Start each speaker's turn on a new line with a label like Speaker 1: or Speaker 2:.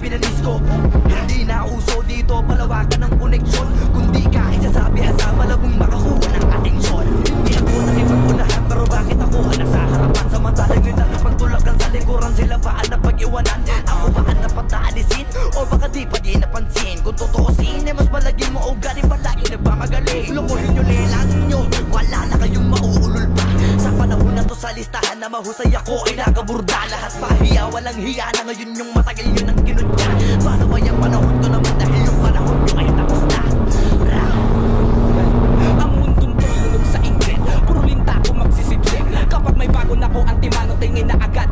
Speaker 1: pinalis ko. Hindi na uso dito palawakan ng koneksyon, kundi ka isasabi sa malabong makakuha ng atensyon. Hindi ako nakipag-unahan pero bakit ako ang nasa harapan? Samantalang yun ang pagtulakan sa likuran, sila pa ang napag-iwanan. Ako ba ang dapat naalisin o baka di pa di napansin? Kung tutuusin ay mas malaging mo o galing palagi nagpamagaling. Lokohin nyo lelang nyo, wala na kayong mauulol pa. Sa panahon na to sa listahan na mahusay ako ay nakaburda. Lahat pahiya, walang hiya na ngayon yung matagal nyo nang kinudya. Paano ba yung panahon ko naman dahil yung panahon nyo ay tapos na?
Speaker 2: Ang mundong tulog sa ingrid, puro linta ko magsisipsip. Kapag may bago na ko ang timano, tingin na agad